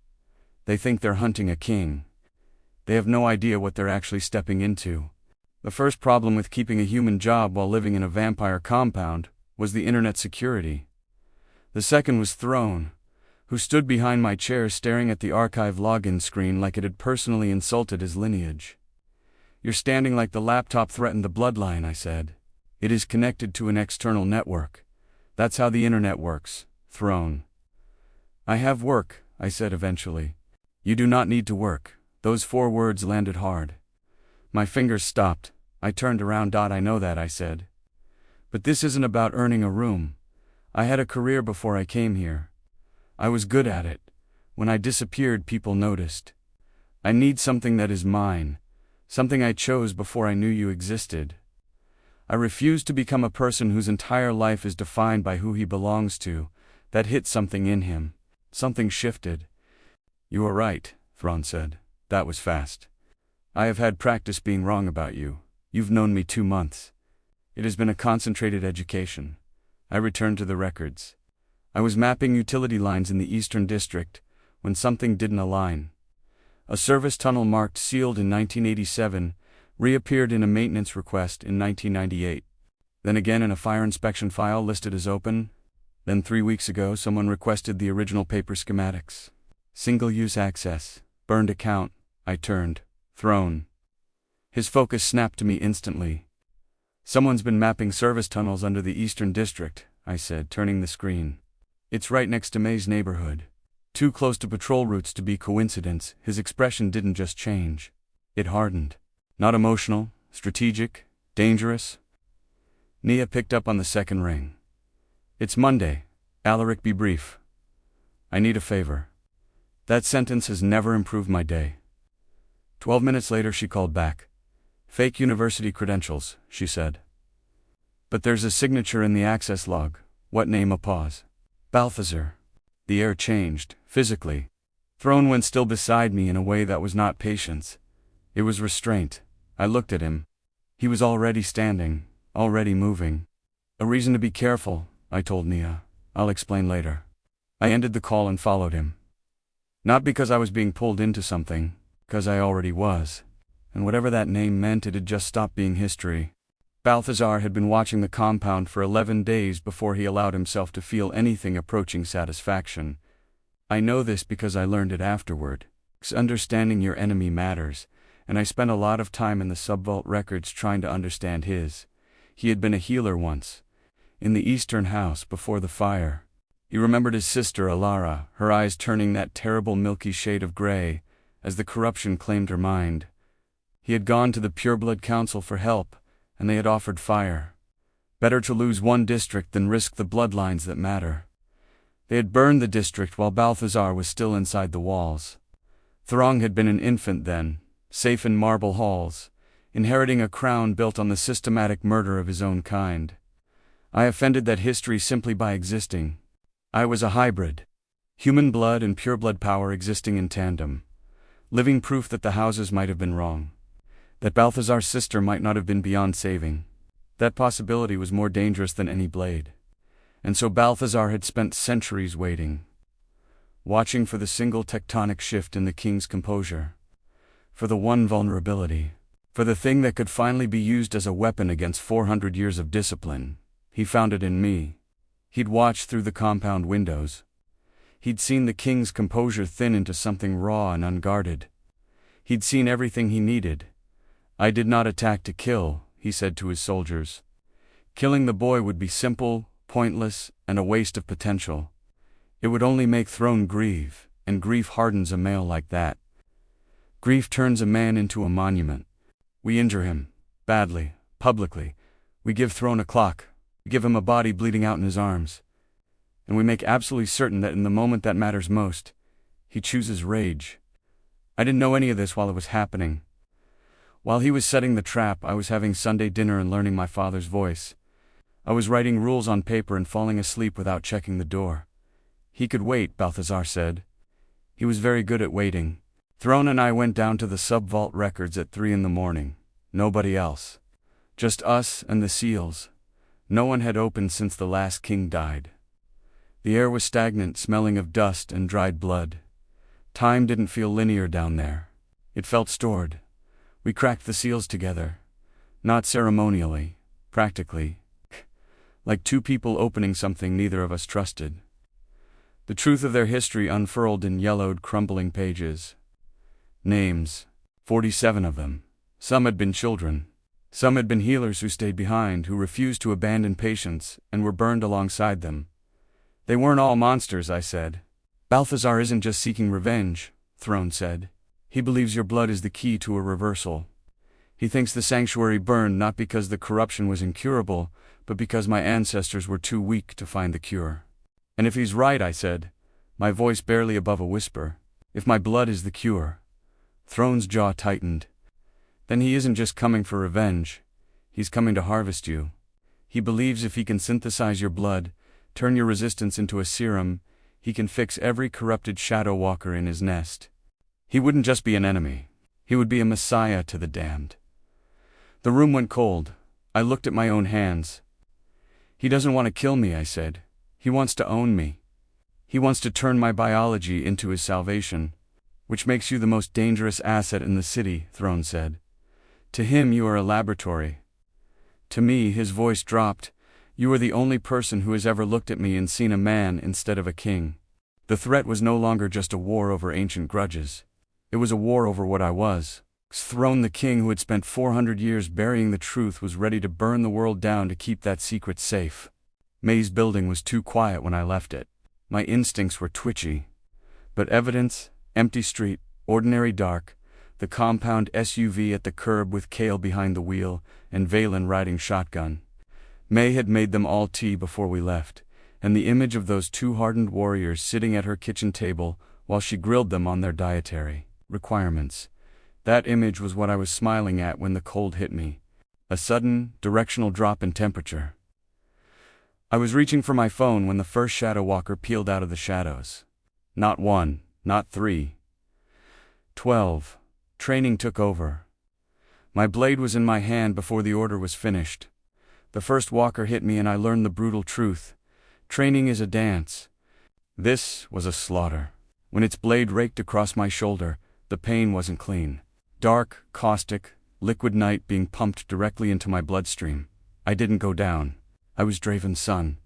They think they're hunting a king. They have no idea what they're actually stepping into. The first problem with keeping a human job while living in a vampire compound was the internet security. The second was Throne, who stood behind my chair staring at the archive login screen like it had personally insulted his lineage. "You're standing like the laptop threatened the bloodline," I said. "It is connected to an external network. That's how the internet works, Throne." "I have work," I said eventually. "You do not need to work." Those 4 words landed hard. My fingers stopped. I turned around. "I know that," I said. "But this isn't about earning a room. I had a career before I came here. I was good at it. When I disappeared, people noticed. I need something that is mine, something I chose before I knew you existed. I refuse to become a person whose entire life is defined by who he belongs to." That hit something in him. Something shifted. "You are right," Throne said. "That was fast. I have had practice being wrong about you. You've known me 2 months. It has been a concentrated education." I returned to the records. I was mapping utility lines in the Eastern District when something didn't align. A service tunnel marked sealed in 1987 reappeared in a maintenance request in 1998. Then again in a fire inspection file listed as open. Then 3 weeks ago someone requested the original paper schematics. Single-use access. Burned account. I turned. Thrown. His focus snapped to me instantly. Someone's been mapping service tunnels under the Eastern District, I said, turning the screen. It's right next to May's neighborhood. Too close to patrol routes to be coincidence. His expression didn't just change. It hardened. Not emotional, strategic, dangerous. Nia picked up on the second ring. It's Monday. Alaric, be brief. I need a favor. That sentence has never improved my day. 12 minutes later she called back. Fake university credentials, she said. But there's a signature in the access log. What name? A pause. Balthazar. The air changed, physically. Throne went still beside me in a way that was not patience. It was restraint. I looked at him. He was already standing, already moving. A reason to be careful, I told Nia. I'll explain later. I ended the call and followed him. Not because I was being pulled into something, because I already was. And whatever that name meant, it had just stopped being history. Balthazar had been watching the compound for 11 days before he allowed himself to feel anything approaching satisfaction. I know this because I learned it afterward. Understanding your enemy matters, and I spent a lot of time in the subvault records trying to understand his. He had been a healer once. In the Eastern house before the fire. He remembered his sister Alara, her eyes turning that terrible milky shade of gray, as the corruption claimed her mind. He had gone to the Pureblood Council for help, and they had offered fire. Better to lose one district than risk the bloodlines that matter. They had burned the district while Balthazar was still inside the walls. Throng had been an infant then, safe in marble halls, inheriting a crown built on the systematic murder of his own kind. I offended that history simply by existing. I was a hybrid. Human blood and pureblood power existing in tandem. Living proof that the houses might have been wrong. That Balthazar's sister might not have been beyond saving. That possibility was more dangerous than any blade. And so Balthazar had spent centuries waiting. Watching for the single tectonic shift in the king's composure. For the one vulnerability. For the thing that could finally be used as a weapon against 400 years of discipline. He found it in me. He'd watched through the compound windows. He'd seen the king's composure thin into something raw and unguarded. He'd seen everything he needed. I did not attack to kill, he said to his soldiers. Killing the boy would be simple, pointless, and a waste of potential. It would only make Throne grieve, and grief hardens a male like that. Grief turns a man into a monument. We injure him, badly, publicly. We give Throne a clock. We give him a body bleeding out in his arms. And we make absolutely certain that in the moment that matters most, he chooses rage. I didn't know any of this while it was happening. While he was setting the trap, I was having Sunday dinner and learning my father's voice. I was writing rules on paper and falling asleep without checking the door. He could wait, Balthazar said. He was very good at waiting. Throne and I went down to the sub-vault records at 3 a.m. Nobody else. Just us and the seals. No one had opened since the last king died. The air was stagnant, smelling of dust and dried blood. Time didn't feel linear down there. It felt stored. We cracked the seals together. Not ceremonially, practically. Like two people opening something neither of us trusted. The truth of their history unfurled in yellowed, crumbling pages. Names. 47 of them. Some had been children. Some had been healers who stayed behind, who refused to abandon patients, and were burned alongside them. They weren't all monsters, I said. Balthazar isn't just seeking revenge, Throne said. He believes your blood is the key to a reversal. He thinks the sanctuary burned not because the corruption was incurable, but because my ancestors were too weak to find the cure. And if he's right, I said, my voice barely above a whisper, if my blood is the cure. Throne's jaw tightened. Then he isn't just coming for revenge. He's coming to harvest you. He believes if he can synthesize your blood, turn your resistance into a serum, he can fix every corrupted shadow walker in his nest. He wouldn't just be an enemy. He would be a messiah to the damned. The room went cold. I looked at my own hands. He doesn't want to kill me, I said. He wants to own me. He wants to turn my biology into his salvation, which makes you the most dangerous asset in the city, Throne said. To him you are a laboratory. To me, his voice dropped, you are the only person who has ever looked at me and seen a man instead of a king. The threat was no longer just a war over ancient grudges. It was a war over what I was. Throne, the king who had spent 400 years burying the truth, was ready to burn the world down to keep that secret safe. May's building was too quiet when I left it. My instincts were twitchy. But evidence, empty street, ordinary dark, the compound SUV at the curb with Cale behind the wheel, and Valen riding shotgun. May had made them all tea before we left, and the image of those two hardened warriors sitting at her kitchen table while she grilled them on their dietary requirements. That image was what I was smiling at when the cold hit me. A sudden, directional drop in temperature. I was reaching for my phone when the first shadow walker peeled out of the shadows. Not 1, not 3. 12. Training took over. My blade was in my hand before the order was finished. The first walker hit me and I learned the brutal truth. Training is a dance. This was a slaughter. When its blade raked across my shoulder, the pain wasn't clean. Dark, caustic, liquid night being pumped directly into my bloodstream. I didn't go down. I was Draven's son.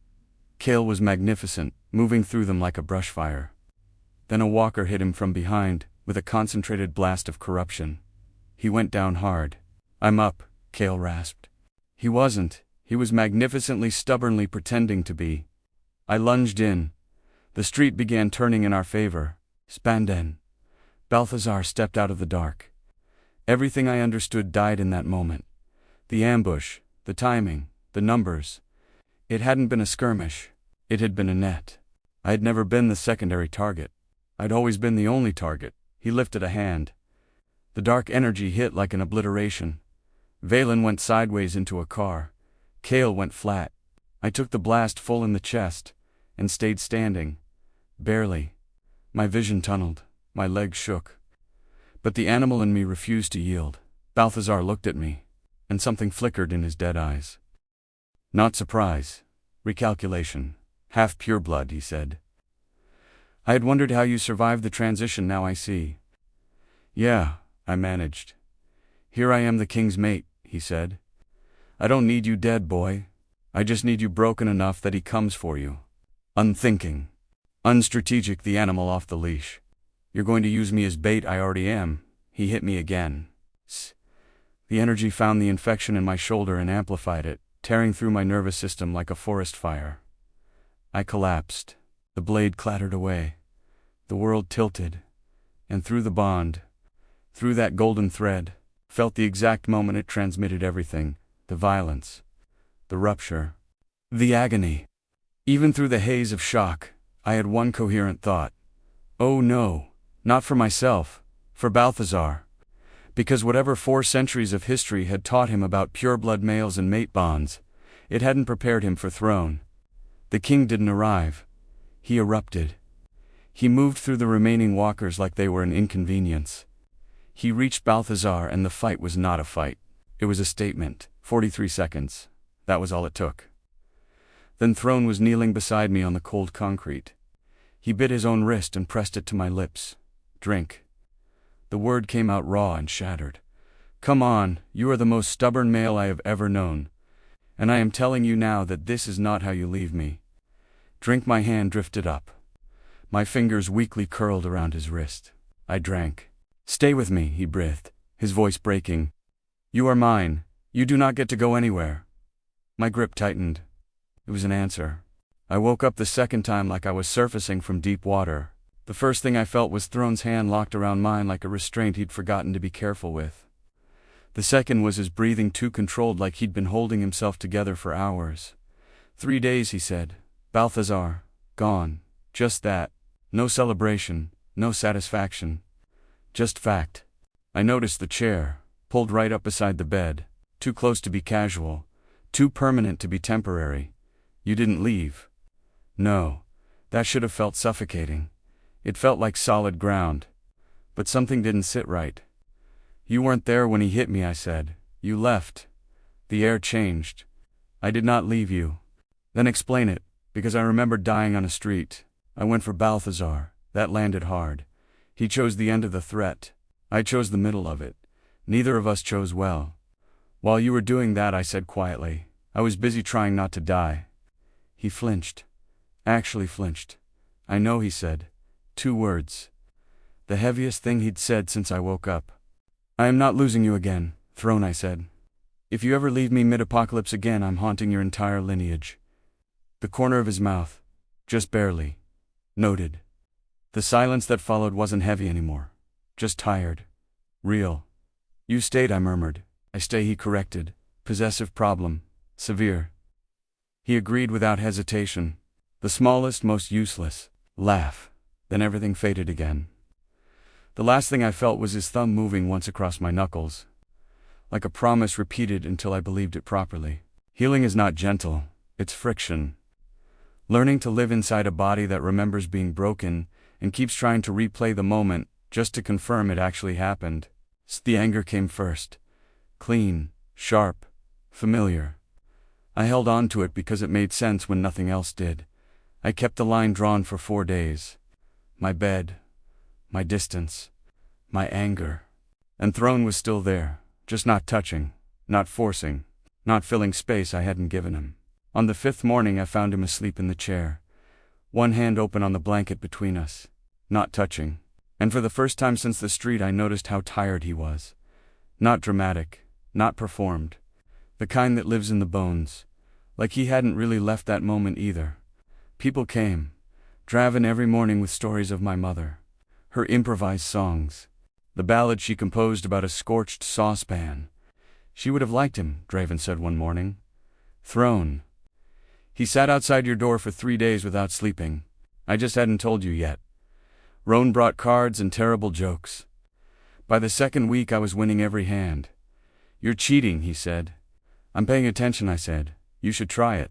Cale was magnificent, moving through them like a brush fire. Then a walker hit him from behind, with a concentrated blast of corruption. He went down hard. I'm up, Cale rasped. He wasn't. He was magnificently stubbornly pretending to be. I lunged in. The street began turning in our favor. Spanden. Balthazar stepped out of the dark. Everything I understood died in that moment. The ambush, the timing, the numbers. It hadn't been a skirmish. It had been a net. I had never been the secondary target. I'd always been the only target. He lifted a hand. The dark energy hit like an obliteration. Valen went sideways into a car. Cale went flat. I took the blast full in the chest, and stayed standing. Barely. My vision tunneled. My legs shook. But the animal in me refused to yield. Balthazar looked at me, and something flickered in his dead eyes. Not surprise. Recalculation. Half pureblood, he said. I had wondered how you survived the transition, now I see. Yeah, I managed. Here I am, the king's mate, he said. I don't need you dead, boy. I just need you broken enough that he comes for you. Unthinking. Unstrategic, the animal off the leash. You're going to use me as bait, I already am. He hit me again. The energy found the infection in my shoulder and amplified it, tearing through my nervous system like a forest fire. I collapsed. The blade clattered away. The world tilted. And through the bond, through that golden thread, felt the exact moment it transmitted everything. The violence. The rupture. The agony. Even through the haze of shock, I had one coherent thought. Oh no, not for myself, for Balthazar. Because whatever 4 centuries of history had taught him about pureblood males and mate bonds, it hadn't prepared him for throne. The king didn't arrive. He erupted. He moved through the remaining walkers like they were an inconvenience. He reached Balthazar and the fight was not a fight. It was a statement. 43 seconds. That was all it took. Then Throne was kneeling beside me on the cold concrete. He bit his own wrist and pressed it to my lips. Drink. The word came out raw and shattered. Come on, you are the most stubborn male I have ever known. And I am telling you now that this is not how you leave me. Drink. My hand drifted up. My fingers weakly curled around his wrist. I drank. Stay with me, he breathed, his voice breaking. You are mine. You do not get to go anywhere. My grip tightened. It was an answer. I woke up the second time like I was surfacing from deep water. The first thing I felt was Throne's hand locked around mine like a restraint he'd forgotten to be careful with. The second was his breathing too controlled, like he'd been holding himself together for hours. 3 days, he said. Balthazar. Gone. Just that. No celebration. No satisfaction. Just fact. I noticed the chair, pulled right up beside the bed. Too close to be casual. Too permanent to be temporary. You didn't leave. No. That should have felt suffocating. It felt like solid ground. But something didn't sit right. You weren't there when he hit me, I said. You left. The air changed. I did not leave you. Then explain it, because I remembered dying on a street. I went for Balthazar. That landed hard. He chose the end of the threat. I chose the middle of it. Neither of us chose well. While you were doing that, I said quietly, I was busy trying not to die. He flinched. Actually flinched. I know, he said. 2 words. The heaviest thing he'd said since I woke up. I am not losing you again, Throne, I said. If you ever leave me mid-apocalypse again, I'm haunting your entire lineage. The corner of his mouth, just barely, noted. The silence that followed wasn't heavy anymore. Just tired. Real. You stayed, I murmured. I stay, he corrected. Possessive problem. Severe. He agreed without hesitation. The smallest, most useless. Laugh. Then everything faded again. The last thing I felt was his thumb moving once across my knuckles. Like a promise repeated until I believed it properly. Healing is not gentle, it's friction. Learning to live inside a body that remembers being broken and keeps trying to replay the moment just to confirm it actually happened. The anger came first. Clean, sharp, familiar. I held on to it because it made sense when nothing else did. I kept the line drawn for 4 days. My bed, my distance, my anger. And Throne was still there, just not touching, not forcing, not filling space I hadn't given him. On the 5th morning I found him asleep in the chair, one hand open on the blanket between us, not touching. And for the first time since the street I noticed how tired he was. Not dramatic, not performed. The kind that lives in the bones. Like he hadn't really left that moment either. People came, Draven every morning with stories of my mother. Her improvised songs. The ballad she composed about a scorched saucepan. She would have liked him, Draven said one morning. Throne. He sat outside your door for 3 days without sleeping. I just hadn't told you yet. Roan brought cards and terrible jokes. By the 2nd week I was winning every hand. You're cheating, he said. I'm paying attention, I said. You should try it.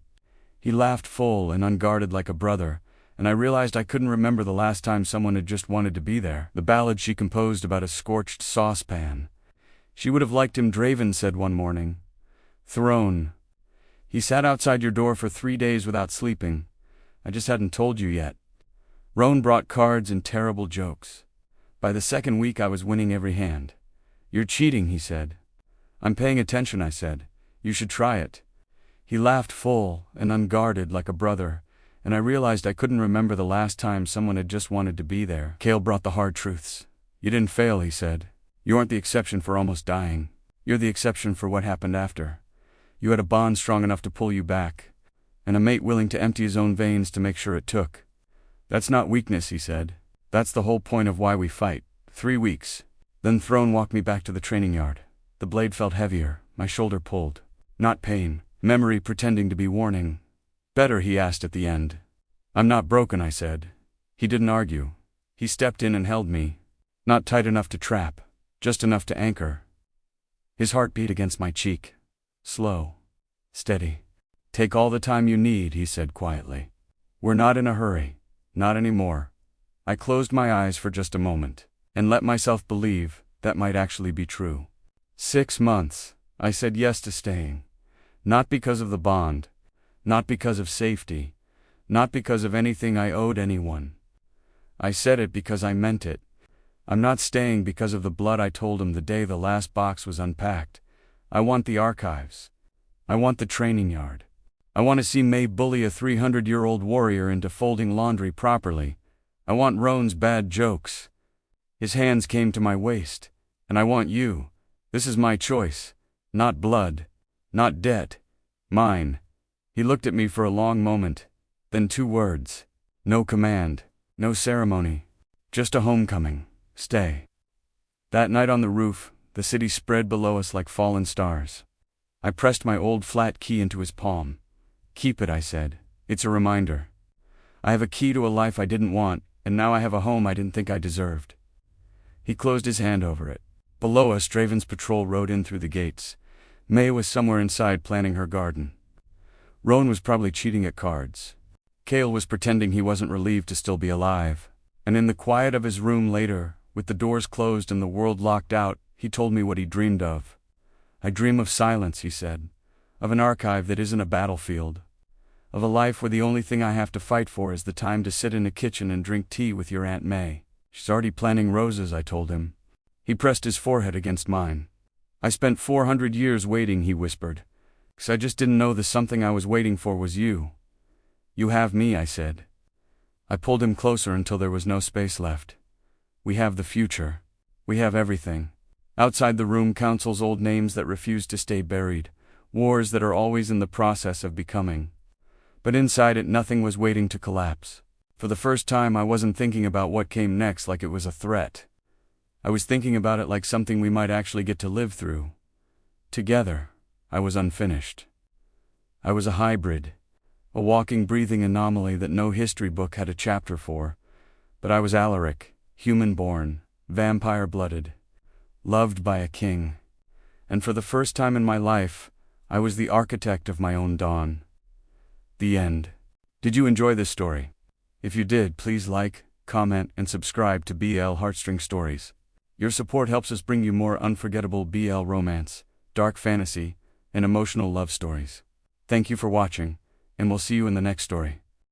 He laughed full and unguarded like a brother, and I realized I couldn't remember the last time someone had just wanted to be there. The ballad she composed about a scorched saucepan. She would have liked him, Draven said one morning. Throne. He sat outside your door for 3 days without sleeping. I just hadn't told you yet. Roan brought cards and terrible jokes. By the 2nd week I was winning every hand. You're cheating, he said. I'm paying attention, I said. You should try it. He laughed full and unguarded like a brother, and I realized I couldn't remember the last time someone had just wanted to be there. Kale brought the hard truths. You didn't fail, he said. You aren't the exception for almost dying. You're the exception for what happened after. You had a bond strong enough to pull you back, and a mate willing to empty his own veins to make sure it took. That's not weakness, he said. That's the whole point of why we fight. 3 weeks. Then Throne walked me back to the training yard. The blade felt heavier, my shoulder pulled. Not pain, memory pretending to be warning. Better, he asked at the end. I'm not broken, I said. He didn't argue. He stepped in and held me. Not tight enough to trap, just enough to anchor. His heart beat against my cheek. Slow. Steady. Take all the time you need, he said quietly. We're not in a hurry. Not anymore. I closed my eyes for just a moment, and let myself believe that might actually be true. 6 months. I said yes to staying. Not because of the bond. Not because of safety. Not because of anything I owed anyone. I said it because I meant it. I'm not staying because of the blood I told him the day the last box was unpacked. I want the archives. I want the training yard. I want to see May bully a 300-year-old warrior into folding laundry properly. I want Roan's bad jokes. His hands came to my waist. And I want you. This is my choice. Not blood. Not debt. Mine. He looked at me for a long moment. Then 2 words. No command. No ceremony. Just a homecoming. Stay. That night on the roof, the city spread below us like fallen stars. I pressed my old flat key into his palm. Keep it, I said. It's a reminder. I have a key to a life I didn't want, and now I have a home I didn't think I deserved. He closed his hand over it. Below us, Draven's patrol rode in through the gates. May was somewhere inside planning her garden. Roan was probably cheating at cards. Kale was pretending he wasn't relieved to still be alive. And in the quiet of his room later, with the doors closed and the world locked out, he told me what he dreamed of. I dream of silence, he said. Of an archive that isn't a battlefield. Of a life where the only thing I have to fight for is the time to sit in a kitchen and drink tea with your Aunt May. She's already planting roses, I told him. He pressed his forehead against mine. I spent 400 years waiting, he whispered. 'Cause I just didn't know the something I was waiting for was you. You have me, I said. I pulled him closer until there was no space left. We have the future. We have everything. Outside the room, councils, old names that refuse to stay buried, wars that are always in the process of becoming. But inside it, nothing was waiting to collapse. For the first time, I wasn't thinking about what came next like it was a threat. I was thinking about it like something we might actually get to live through. Together. I was unfinished. I was a hybrid, a walking, breathing anomaly that no history book had a chapter for. But I was Alaric, human-born, vampire-blooded, loved by a king. And for the first time in my life, I was the architect of my own dawn. The end. Did you enjoy this story? If you did, please like, comment, and subscribe to BL Heartstring Stories. Your support helps us bring you more unforgettable BL romance, dark fantasy, and emotional love stories. Thank you for watching, and we'll see you in the next story.